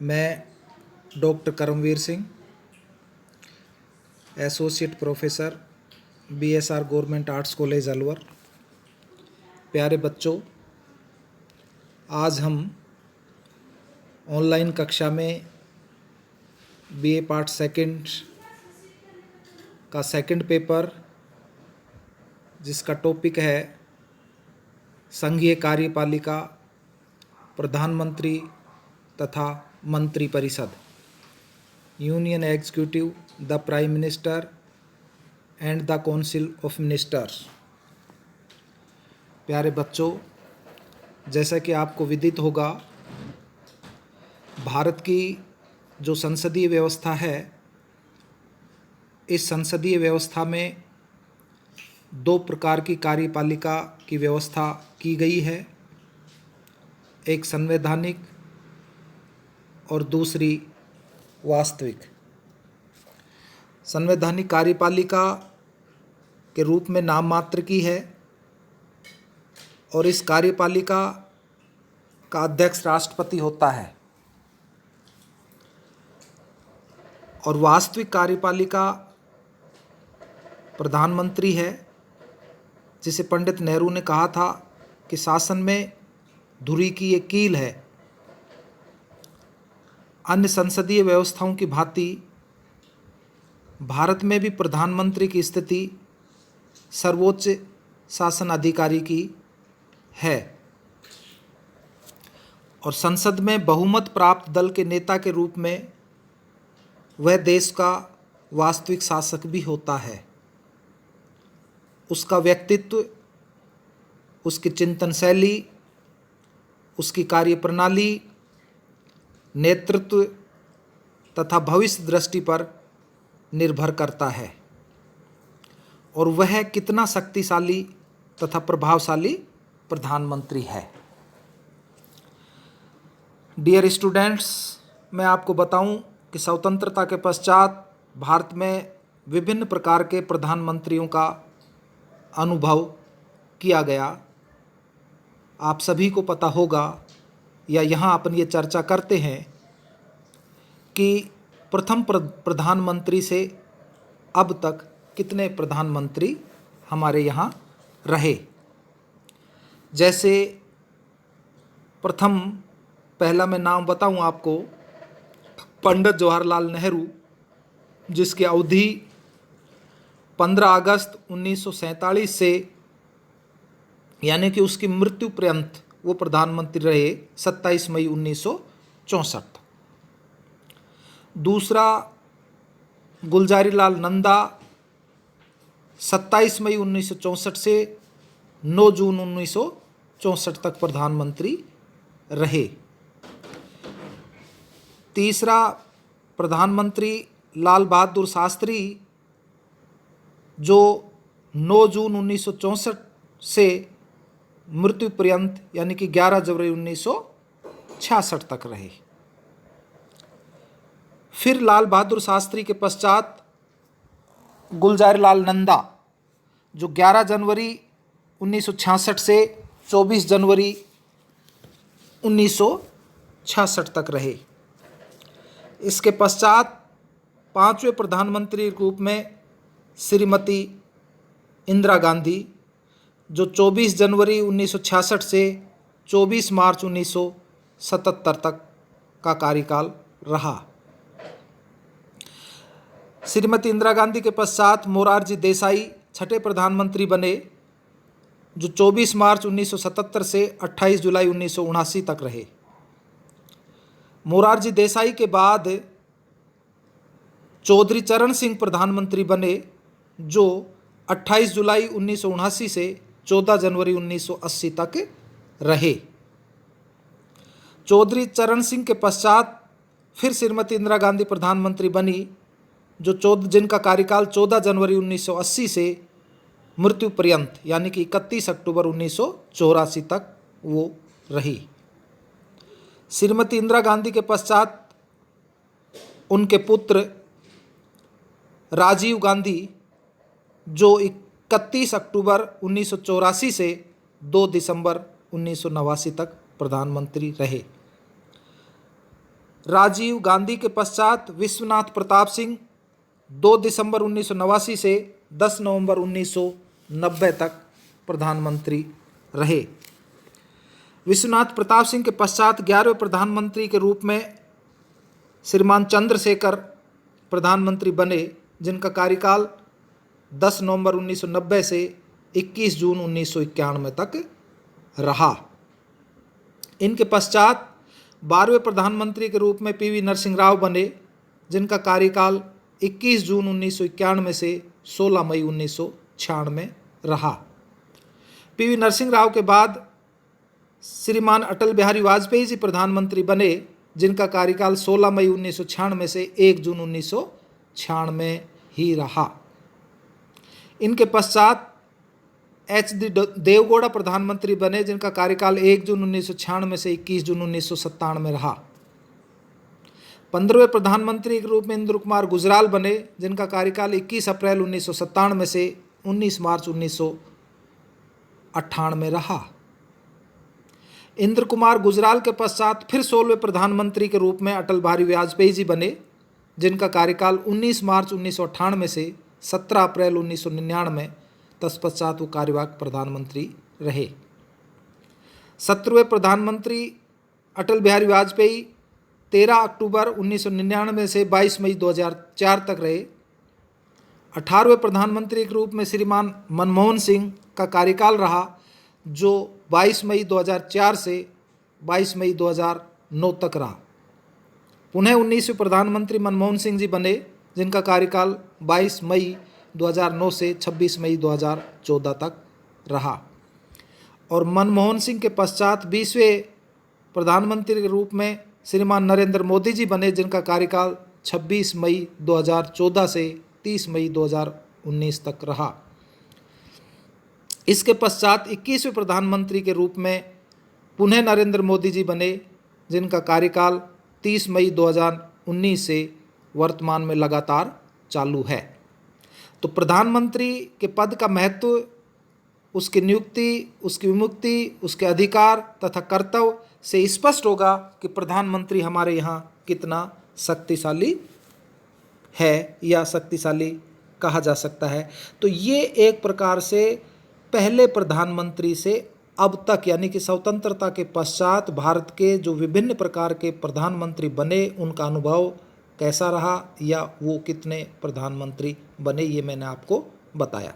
मैं doctor Karamvir Singh, associate professor, BSR government arts college Alwar. प्यारे बच्चों, आज हम ऑनलाइन कक्षा में बीए पार्ट सेकंड का सेकंड पेपर, जिसका टॉपिक है संघीय कार्यपालिका, प्रधानमंत्री तथा मंत्री परिषद, union executive, the prime minister and the council of ministers. प्यारे बच्चों, जैसा कि आपको विदित होगा, भारत की जो संसदीय व्यवस्था है, इस संसदीय व्यवस्था में दो प्रकार की कार्यपालिका की व्यवस्था की गई है, एक संवैधानिक और दूसरी वास्तविक। संवैधानिक कार्यपालिका के रूप में नाम मात्र की है और इस कार्यपालिका का अध्यक्ष राष्ट्रपति होता है, और वास्तविक कार्यपालिका प्रधानमंत्री है, जिसे पंडित नेहरू ने कहा था कि शासन में धुरी की ये कील है। अन्य संसदीय व्यवस्थाओं की भांति भारत में भी प्रधानमंत्री की स्थिति सर्वोच्च शासन अधिकारी की है और संसद में बहुमत प्राप्त दल के नेता के रूप में वह देश का वास्तविक शासक भी होता है। उसका व्यक्तित्व, उसकी चिंतन शैली, उसकी कार्यप्रणाली, नेतृत्व तथा भविष्य दृष्टि पर निर्भर करता है और वह कितना शक्तिशाली तथा प्रभावशाली प्रधानमंत्री है। डियर स्टूडेंट्स, मैं आपको बताऊं कि स्वतंत्रता के पश्चात भारत में विभिन्न प्रकार के प्रधानमंत्रियों का अनुभव किया गया। आप सभी को पता होगा, या यहाँ अपन ये चर्चा करते हैं कि प्रथम प्रधानमंत्री से अब तक कितने प्रधानमंत्री हमारे यहाँ रहे। जैसे पहला मैं नाम बताऊं आपको, पंडित जवाहरलाल नेहरू, जिसकी अवधि 15 अगस्त 1947 से, यानी कि उसकी मृत्यु पर्यंत वो प्रधानमंत्री रहे, 27 मई 1964। दूसरा गुलजारीलाल नंदा, 27 मई 1964 से 9 जून 1964 तक प्रधानमंत्री रहे। तीसरा प्रधानमंत्री लाल बहादुर शास्त्री, जो 9 जून 1964 से मृत्यु पर्यंत, यानी कि 11 जनवरी 1966 तक रहे। फिर लाल बहादुर शास्त्री के पश्चात गुलजारीलाल नंदा, जो 11 जनवरी 1966 से 24 जनवरी 1966 तक रहे। इसके पश्चात पांचवें प्रधानमंत्री के रूप में श्रीमती इंदिरा गांधी, जो 24 जनवरी 1966 से 24 मार्च 1977 तक का कार्यकाल रहा। श्रीमती इंदिरा गांधी के पश्चात मोरारजी देसाई छठे प्रधानमंत्री बने, जो 24 मार्च 1977 से 28 जुलाई 1979 तक रहे। मोरारजी देसाई के बाद चौधरी चरण सिंह प्रधानमंत्री बने, जो 28 जुलाई 1979 से 14 जनवरी 1980 तक रहे। चौधरी चरण सिंह के पश्चात फिर श्रीमती इंदिरा गांधी प्रधानमंत्री बनी, जिनका कार्यकाल 14 जनवरी 1980 से मृत्यु पर्यंत, यानी कि 31 अक्टूबर 1984 तक वो रही। श्रीमती इंदिरा गांधी के पश्चात उनके पुत्र राजीव गांधी, जो 31 अक्टूबर 1984 से 2 दिसंबर 1989 तक प्रधानमंत्री रहे। राजीव गांधी के पश्चात विश्वनाथ प्रताप सिंह 2 दिसंबर 1989 से 10 नवंबर 1990 तक प्रधानमंत्री रहे। विश्वनाथ प्रताप सिंह के पश्चात 11वें प्रधानमंत्री के रूप में श्रीमान चंद्रशेखर प्रधानमंत्री बने, जिनका कार्यकाल 10 नवंबर 1990 से 21 जून 1991 तक रहा। इनके पश्चात 12वें प्रधानमंत्री के रूप में पीवी नरसिंह राव बने, जिनका कार्यकाल 21 जून 1991 से 16 मई 1996 रहा। पीवी नरसिंह राव के बाद श्रीमान अटल बिहारी वाजपेयी जी प्रधानमंत्री बने, जिनका कार्यकाल 16 मई 1996 से 1 जून 1996 ही रहा। इनके पश्चात एच.डी. देवगौड़ा प्रधानमंत्री बने, जिनका कार्यकाल 1 जून 1996 से 21 जून 1997 रहा। 15वें प्रधानमंत्री के रूप में इंद्र कुमार गुजराल बने, जिनका कार्यकाल 21 अप्रैल 1997 से 19 मार्च 1998 रहा। इंद्र कुमार गुजराल के पश्चात फिर 16वें प्रधानमंत्री के रूप में अटल बिहारी वाजपेयी जी बने, जिनका कार्यकाल 19 मार्च 1998 से 17 अप्रैल 1999 तत्पश्चात वो कार्यवाहक प्रधानमंत्री रहे। 17वें प्रधानमंत्री अटल बिहारी वाजपेयी 13 अक्टूबर 1999 से 22 मई 2004 तक रहे। 18वें प्रधानमंत्री के रूप में श्रीमान मनमोहन सिंह का कार्यकाल रहा, जो 22 मई 2004 से 22 मई 2009 तक रहा। पुनः 19वें प्रधानमंत्री मनमोहन सिंह जी बने, जिनका कार्यकाल 22 मई 2009 से 26 मई 2014 तक रहा। और मनमोहन सिंह के पश्चात 20वें प्रधानमंत्री के रूप में श्रीमान नरेंद्र मोदी जी बने, जिनका कार्यकाल 26 मई 2014 से 30 मई 2019 तक रहा। इसके पश्चात 21वें प्रधानमंत्री के रूप में पुनः नरेंद्र मोदी जी बने, जिनका कार्यकाल 30 मई 2019 से वर्तमान में लगातार चालू है। तो प्रधानमंत्री के पद का महत्व, उसकी नियुक्ति, उसकी विमुक्ति, उसके अधिकार तथा कर्तव्य से स्पष्ट होगा कि प्रधानमंत्री हमारे यहाँ कितना शक्तिशाली है या शक्तिशाली कहा जा सकता है। तो ये एक प्रकार से पहले प्रधानमंत्री से अब तक, यानी कि स्वतंत्रता के पश्चात भारत के जो विभिन्न प्रकार के प्रधानमंत्री बने, उनका अनुभव कैसा रहा या वो कितने प्रधानमंत्री बने, ये मैंने आपको बताया।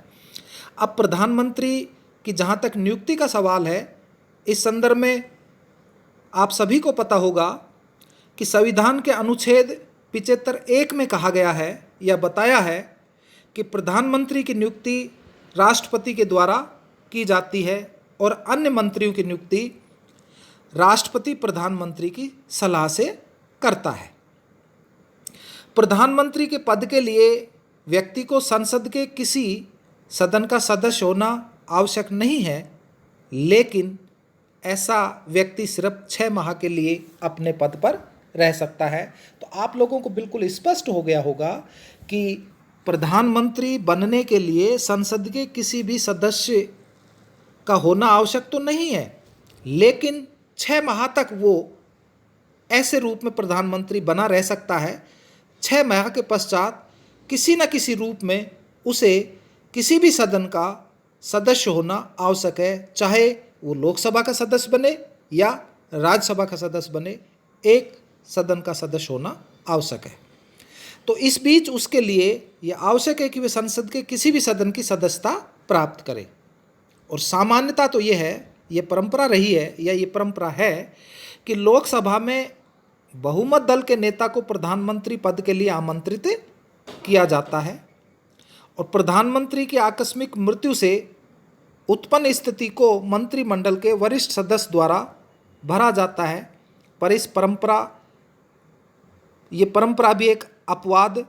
अब प्रधानमंत्री की जहाँ तक नियुक्ति का सवाल है, इस संदर्भ में आप सभी को पता होगा कि संविधान के अनुच्छेद 75(1) में कहा गया है या बताया है कि प्रधानमंत्री की नियुक्ति राष्ट्रपति के द्वारा की जाती है और अन्य मंत्रियों की नियुक्ति राष्ट्रपति प्रधानमंत्री की सलाह से करता है। प्रधानमंत्री के पद के लिए व्यक्ति को संसद के किसी सदन का सदस्य होना आवश्यक नहीं है, लेकिन ऐसा व्यक्ति सिर्फ 6 माह के लिए अपने पद पर रह सकता है। तो आप लोगों को बिल्कुल स्पष्ट हो गया होगा कि प्रधानमंत्री बनने के लिए संसद के किसी भी सदस्य का होना आवश्यक तो नहीं है, लेकिन 6 माह तक वो ऐसे रूप में प्रधानमंत्री बना रह सकता है। 6 माह के पश्चात किसी न किसी रूप में उसे किसी भी सदन का सदस्य होना आवश्यक है, चाहे वो लोकसभा का सदस्य बने या राज्यसभा का सदस्य बने, एक सदन का सदस्य होना आवश्यक है। तो इस बीच उसके लिए यह आवश्यक है कि वे संसद के किसी भी सदन की सदस्यता प्राप्त करें। और सामान्यता तो ये है, ये परंपरा रही है या ये परंपरा है कि लोकसभा में बहुमत दल के नेता को प्रधानमंत्री पद के लिए आमंत्रित किया जाता है और प्रधानमंत्री की आकस्मिक मृत्यु से उत्पन्न स्थिति को मंत्रिमंडल के वरिष्ठ सदस्य द्वारा भरा जाता है। पर ये परंपरा भी एक अपवाद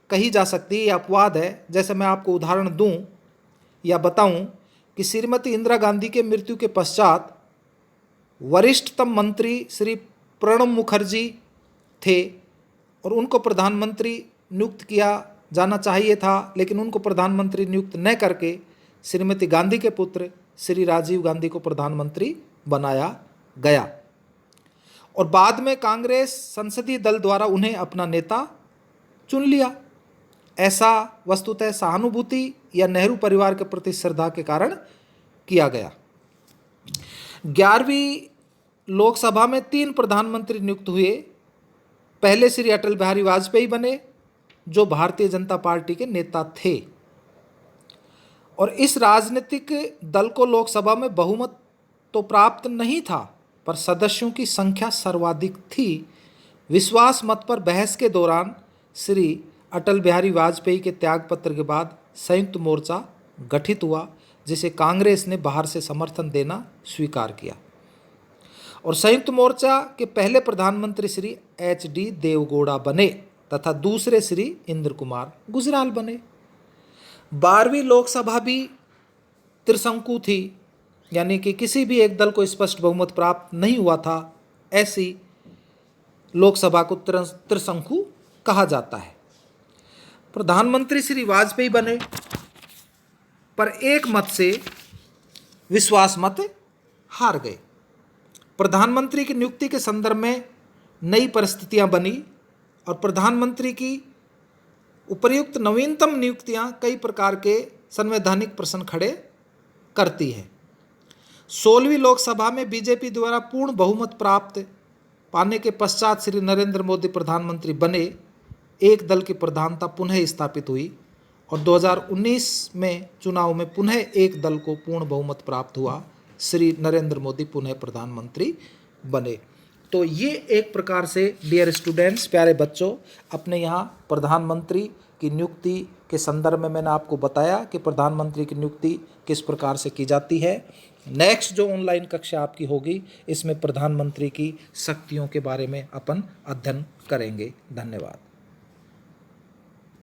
कही जा सकती है, ये अपवाद है। जैसे मैं आपको उदाहरण दूं या बताऊं कि श्रीमती इंदिरा गांधी के मृत्यु के पश्चात वरिष्ठतम मंत्री श्री प्रणब मुखर्जी थे और उनको प्रधानमंत्री नियुक्त किया जाना चाहिए था, लेकिन उनको प्रधानमंत्री नियुक्त न करके श्रीमती गांधी के पुत्र श्री राजीव गांधी को प्रधानमंत्री बनाया गया। और बाद में कांग्रेस संसदीय दल द्वारा उन्हें अपना नेता चुन लिया। ऐसा वस्तुतः सहानुभूति या नेहरू परिवार के प्रति श्रद्धा के कारण किया गया। 11वीं लोकसभा में 3 प्रधानमंत्री नियुक्त हुए। पहले श्री अटल बिहारी वाजपेयी बने, जो भारतीय जनता पार्टी के नेता थे, और इस राजनीतिक दल को लोकसभा में बहुमत तो प्राप्त नहीं था, पर सदस्यों की संख्या सर्वाधिक थी। विश्वास मत पर बहस के दौरान श्री अटल बिहारी वाजपेयी के त्यागपत्र के बाद संयुक्त मोर्चा गठित हुआ, जिसे कांग्रेस ने बाहर से समर्थन देना स्वीकार किया, और संयुक्त मोर्चा के पहले प्रधानमंत्री श्री HD देवगौड़ा बने तथा दूसरे श्री इंद्र कुमार गुजराल बने। 12वीं लोकसभा भी त्रिशंकु थी, यानी कि किसी भी एक दल को स्पष्ट बहुमत प्राप्त नहीं हुआ था। ऐसी लोकसभा को त्रिशंकु कहा जाता है। प्रधानमंत्री श्री वाजपेयी बने, पर एक मत से विश्वास मत हार गए। प्रधानमंत्री की नियुक्ति के संदर्भ में नई परिस्थितियां बनी और प्रधानमंत्री की उपर्युक्त नवीनतम नियुक्तियां कई प्रकार के संवैधानिक प्रश्न खड़े करती है। 16वीं लोकसभा में बीजेपी द्वारा पूर्ण बहुमत प्राप्त पाने के पश्चात श्री नरेंद्र मोदी प्रधानमंत्री बने। एक दल की प्रधानता पुनः स्थापित हुई और 2019 में चुनाव में पुनः एक दल को पूर्ण बहुमत प्राप्त हुआ। श्री नरेंद्र मोदी पुनः प्रधानमंत्री बने। तो ये एक प्रकार से डियर स्टूडेंट्स, प्यारे बच्चों, अपने यहाँ प्रधानमंत्री की नियुक्ति के संदर्भ में मैंने आपको बताया कि प्रधानमंत्री की नियुक्ति किस प्रकार से की जाती है। नेक्स्ट जो ऑनलाइन कक्षा आपकी होगी, इसमें प्रधानमंत्री की शक्तियों के बारे में अपन अध्ययन करेंगे। धन्यवाद।